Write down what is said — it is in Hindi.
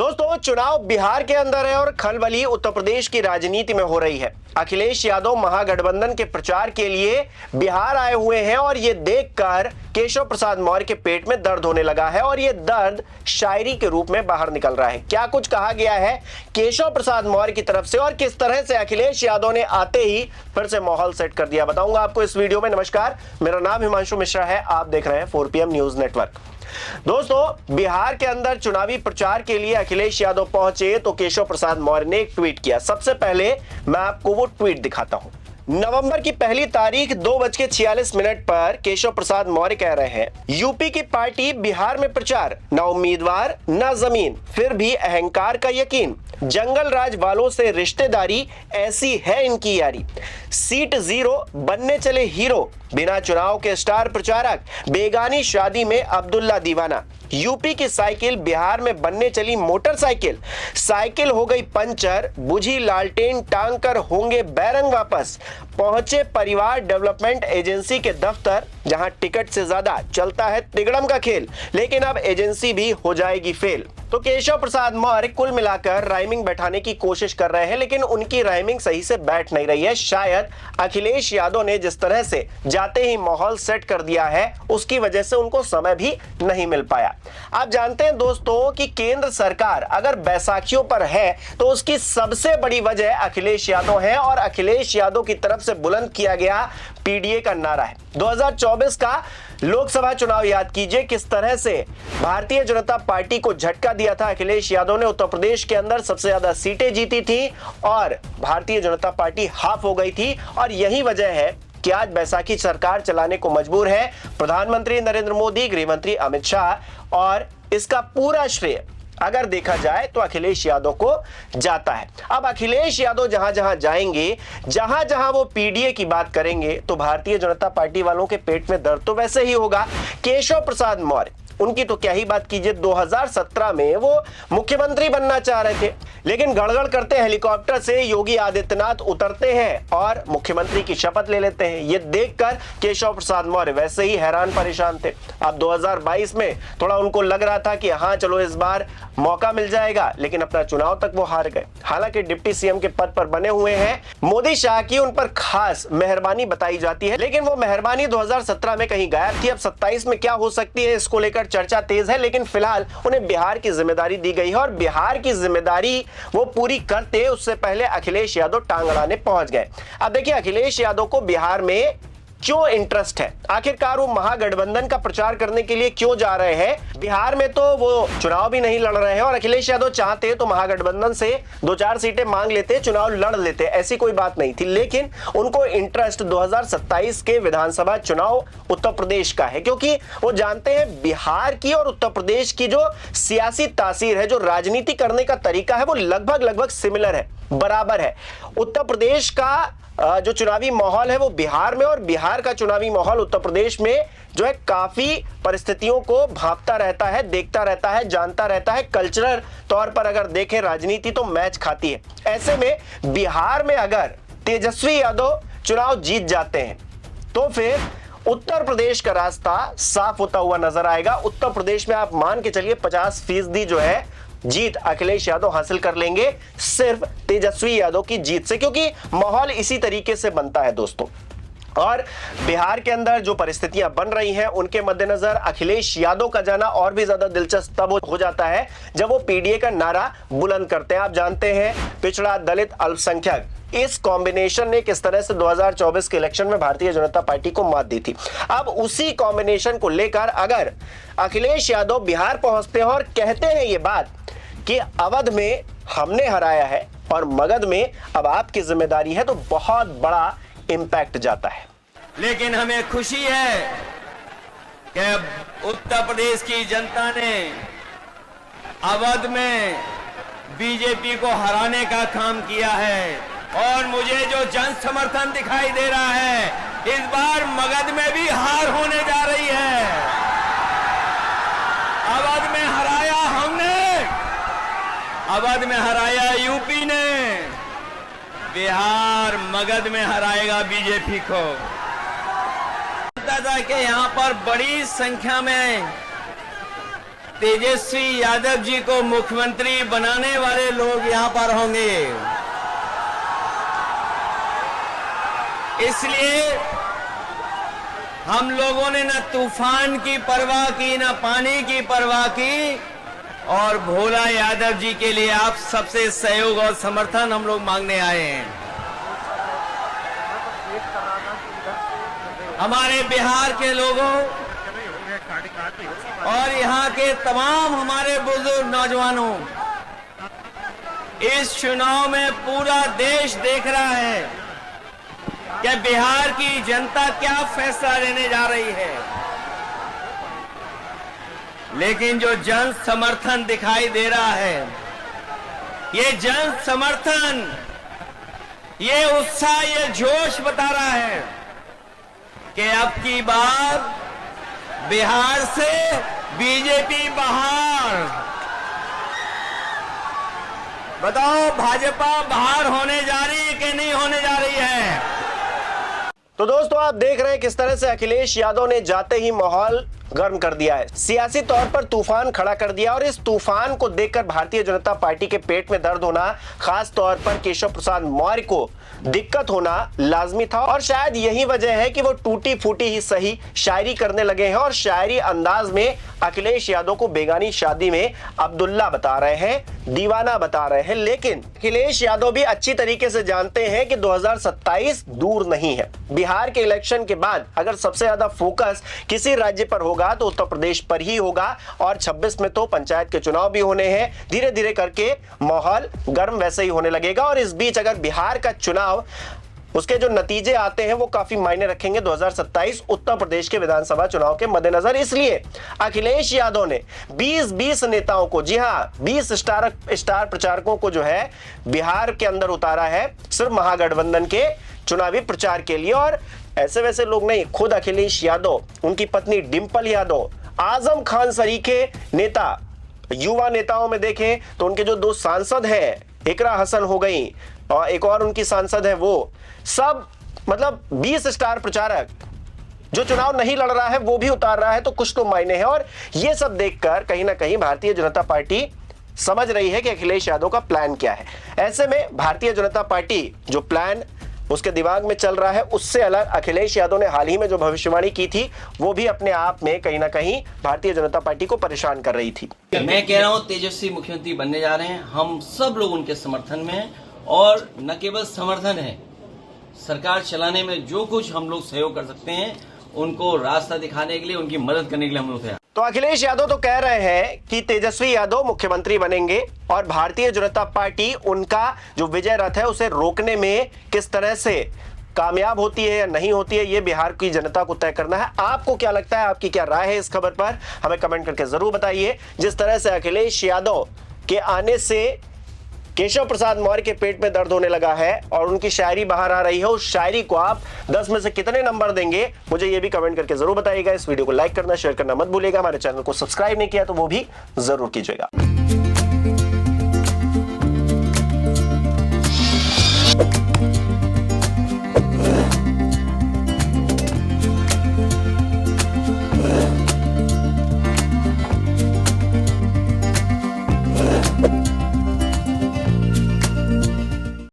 दोस्तों, चुनाव बिहार के अंदर है और खलबली उत्तर प्रदेश की राजनीति में हो रही है। अखिलेश यादव महागठबंधन के प्रचार के लिए बिहार आए हुए हैं और ये देखकर केशव प्रसाद मौर्य के पेट में दर्द होने लगा है और ये दर्द शायरी के रूप में बाहर निकल रहा है। क्या कुछ कहा गया है केशव प्रसाद मौर्य की तरफ से और किस तरह से अखिलेश यादव ने आते ही फिर से माहौल सेट कर दिया, बताऊंगा आपको इस वीडियो में। नमस्कार, मेरा नाम हिमांशु मिश्रा है, आप देख रहे हैं 4PM न्यूज नेटवर्क। दोस्तों, बिहार के अंदर चुनावी प्रचार के लिए अखिलेश यादव पहुंचे तो केशव प्रसाद मौर्य ने एक ट्वीट किया। सबसे पहले मैं आपको वो ट्वीट दिखाता हूं। नवंबर की पहली तारीख 2:46 पर केशव प्रसाद मौर्य कह रहे हैं, यूपी की पार्टी बिहार में प्रचार, न उम्मीदवार न जमीन, फिर भी अहंकार का यकीन, जंगल राज वालों से रिश्तेदारी, ऐसी है इनकी यारी, सीट 0 बनने चले हीरो, बिना चुनाव के स्टार प्रचारक, बेगानी शादी में अब्दुल्ला दीवाना, यूपी की साइकिल बिहार में बनने चली मोटरसाइकिल, साइकिल हो गई पंचर, बुझी लालटेन टांग कर होंगे बैरंग वापस, पहुंचे परिवार डेवलपमेंट एजेंसी के दफ्तर, जहां टिकट से ज्यादा चलता है तिगड़म का खेल, लेकिन अब एजेंसी भी हो जाएगी फेल। तो केशव प्रसाद मौर्य कुल मिलाकर राइमिंग बैठाने की कोशिश कर रहे हैं, लेकिन उनकी राइमिंग सही से बैठ नहीं रही है। शायद अखिलेश यादव ने जिस तरह से जाते ही माहौल सेट कर दिया है, उसकी वजह से उनको समय भी नहीं मिल पाया। आप जानते हैं दोस्तों कि केंद्र सरकार अगर बैसाखियों पर है तो उसकी सबसे बड़ी वजह अखिलेश यादव है और अखिलेश यादव की तरफ से बुलंद किया गया पीडीए का नारा है। 2024 का लोकसभा चुनाव याद कीजिए, किस तरह से भारतीय जनता पार्टी को झटका दिया था अखिलेश यादव ने। उत्तर प्रदेश के अंदर सबसे ज्यादा सीटें जीती थी और भारतीय जनता पार्टी हाफ हो गई थी और यही वजह है कि आज बैसाखी सरकार चलाने को मजबूर है प्रधानमंत्री नरेंद्र मोदी, गृह मंत्री अमित शाह, और इसका पूरा श्रेय अगर देखा जाए तो अखिलेश यादव को जाता है। अब अखिलेश यादव जहां जहां जाएंगे, जहां जहां वो पीडीए की बात करेंगे तो भारतीय जनता पार्टी वालों के पेट में दर्द तो वैसे ही होगा। केशव प्रसाद मौर्य, उनकी तो क्या ही बात कीजिए, 2017 में वो मुख्यमंत्री बनना चाह रहे थे, लेकिन गड़गड़ करते हेलीकॉप्टर से योगी आदित्यनाथ उतरते हैं और मुख्यमंत्री की शपथ ले लेते हैं। ये देखकर केशव प्रसाद मौर्य वैसे ही हैरान परेशान थे। अब 2022 में थोड़ा उनको लग रहा था कि हाँ चलो इस बार मौका मिल जाएगा, लेकिन अपना चुनाव तक वो हार गए। हालांकि डिप्टी सीएम के पद पर बने हुए हैं, मोदी शाह की उन पर खास मेहरबानी बताई जाती है, लेकिन वो मेहरबानी 2017 में कहीं गायब थी। अब 27 में क्या हो सकती है इसको लेकर चर्चा तेज है, लेकिन फिलहाल उन्हें बिहार की जिम्मेदारी दी गई है और बिहार की जिम्मेदारी वो पूरी करते उससे पहले अखिलेश यादव टांग अड़ाने पहुंच गए। अब देखिए, अखिलेश यादव को बिहार में क्यों इंटरेस्ट है, आखिरकार वो महागठबंधन का प्रचार करने के लिए क्यों जा रहे हैं। बिहार में तो वो चुनाव भी नहीं लड़ रहे हैं और अखिलेश यादव चाहते तो महागठबंधन से 2-4 सीटें मांग लेते, चुनाव लड़ लेते, ऐसी कोई बात नहीं थी। लेकिन उनको इंटरेस्ट 2027 के विधानसभा चुनाव उत्तर प्रदेश का है, क्योंकि वो जानते हैं बिहार की और उत्तर प्रदेश की जो सियासी तासीर है, जो राजनीति करने का तरीका है, वो लगभग सिमिलर है, बराबर है। उत्तर प्रदेश का जो चुनावी माहौल है वो बिहार में और बिहार का चुनावी माहौल उत्तर प्रदेश में जो है काफी परिस्थितियों को भांपता रहता है, देखता रहता है, जानता रहता है। कल्चरल तौर पर अगर देखें राजनीति तो मैच खाती है। ऐसे में बिहार में अगर तेजस्वी यादव चुनाव जीत जाते हैं तो फिर उत्तर प्रदेश का रास्ता साफ होता हुआ नजर आएगा। उत्तर प्रदेश में आप मान के चलिए 50% जो है जीत अखिलेश यादव हासिल कर लेंगे, सिर्फ तेजस्वी यादव की जीत से, क्योंकि माहौल इसी तरीके से बनता है दोस्तों। और बिहार के अंदर जो परिस्थितियां बन रही हैं उनके मद्देनजर अखिलेश यादव का जाना और भी ज्यादा दिलचस्प तब हो जाता है जब वो पीडीए का नारा बुलंद करते हैं। आप जानते हैं पिछड़ा, दलित, अल्पसंख्यक, इस कॉम्बिनेशन ने किस तरह से 2024 के इलेक्शन में भारतीय जनता पार्टी को मात दी थी। अब उसी कॉम्बिनेशन को लेकर अगर अखिलेश यादव बिहार पहुंचते हैं और कहते हैं ये बात कि अवध में हमने हराया है और मगध में अब आपकी जिम्मेदारी है, तो बहुत बड़ा इंपैक्ट जाता है। लेकिन हमें खुशी है कि उत्तर प्रदेश की जनता ने अवध में बीजेपी को हराने का काम किया है और मुझे जो जन समर्थन दिखाई दे रहा है, इस बार मगध में भी हार होने जा रही है। अवध में हराया हमने, अवध में हराया यूपी ने, बिहार मगध में हराएगा बीजेपी को। कि यहाँ पर बड़ी संख्या में तेजस्वी यादव जी को मुख्यमंत्री बनाने वाले लोग यहां पर होंगे। इसलिए हम लोगों ने न तूफान की परवाह की, न पानी की परवाह की, और भोला यादव जी के लिए आप सबसे सहयोग और समर्थन हम लोग मांगने आए हैं। हमारे बिहार के लोगों और यहाँ के तमाम हमारे बुजुर्ग नौजवानों, इस चुनाव में पूरा देश देख रहा है कि बिहार की जनता क्या फैसला लेने जा रही है। लेकिन जो जन समर्थन दिखाई दे रहा है, ये जन समर्थन, ये उत्साह, ये जोश बता रहा है कि अब की बार बिहार से बीजेपी बाहर। बताओ भाजपा बाहर होने जा रही है कि नहीं होने जा रही है? तो दोस्तों, आप देख रहे हैं किस तरह से अखिलेश यादव ने जाते ही माहौल गर्म कर दिया है, सियासी तौर पर तूफान खड़ा कर दिया। और इस तूफान को देखकर भारतीय जनता पार्टी के पेट में दर्द होना, खास तौर पर केशव प्रसाद मौर्य को दिक्कत होना लाजमी था। और शायद यही वजह है कि वो टूटी फूटी ही सही शायरी करने लगे हैं और शायरी अंदाज में अखिलेश यादव को बेगानी शादी में अब्दुल्ला बता रहे हैं, दीवाना बता रहे हैं। लेकिन अखिलेश यादव भी अच्छी तरीके से जानते हैं कि 2027 दूर नहीं है। बिहार के इलेक्शन के बाद अगर सबसे ज्यादा फोकस किसी राज्य पर होगा तो उत्तर प्रदेश पर ही होगा। और 26 में तो पंचायत के चुनाव भी होने हैं। धीरे धीरे करके माहौल गर्म वैसे ही होने लगेगा। और इस बीच अगर बिहार का चुनाव, उसके जो नतीजे आते हैं वो काफी मायने रखेंगे 2027 उत्तर प्रदेश के विधानसभा चुनाव के मद्देनजर। इसलिए अखिलेश यादव ने 20 नेताओं को, जी हां 20 स्टार प्रचारकों को जो है बिहार के अंदर उतारा है, सिर्फ महागठबंधन के चुनावी प्रचार के लिए। और ऐसे वैसे लोग नहीं, खुद अखिलेश यादव, उनकी पत्नी डिंपल यादव, आजम खान सरीखे नेता, युवा नेताओं में देखें तो उनके जो दो सांसद हैं, इकरा हसन हो गई और एक और उनकी सांसद है, वो सब मतलब 20 स्टार प्रचारक जो चुनाव नहीं लड़ रहा है वो भी उतार रहा है। तो कुछ तो मायने हैं। और ये सब देखकर कहीं ना कहीं भारतीय जनता पार्टी समझ रही है कि अखिलेश यादव का प्लान क्या है। ऐसे में भारतीय जनता पार्टी जो प्लान उसके दिमाग में चल रहा है, उससे अलग अखिलेश यादव ने हाल ही में जो भविष्यवाणी की थी वो भी अपने आप में कहीं ना कहीं भारतीय जनता पार्टी को परेशान कर रही थी। मैं कह रहा हूं तेजस्वी मुख्यमंत्री बनने जा रहे हैं। हम सब लोग उनके समर्थन में हैं। और न केवल समर्थन है, सरकार चलाने में जो कुछ हम लोग सहयोग कर सकते हैं उनको रास्ता दिखाने के लिए, उनकी मदद करने के लिए हम लोग तैयार। तो अखिलेश यादव तो कह रहे हैं कि तेजस्वी यादव मुख्यमंत्री बनेंगे और भारतीय जनता पार्टी उनका जो विजय रथ है उसे रोकने में किस तरह से कामयाब होती है या नहीं होती है, ये बिहार की जनता को तय करना है। आपको क्या लगता है, आपकी क्या राय है इस खबर पर, हमें कमेंट करके जरूर बताइए। जिस तरह से अखिलेश यादव के आने से केशव प्रसाद मौर्य के पेट में दर्द होने लगा है और उनकी शायरी बाहर आ रही है, उस शायरी को आप 10 में से कितने नंबर देंगे, मुझे ये भी कमेंट करके जरूर बताइएगा। इस वीडियो को लाइक करना, शेयर करना मत भूलिएगा। हमारे चैनल को सब्सक्राइब नहीं किया तो वो भी जरूर कीजिएगा।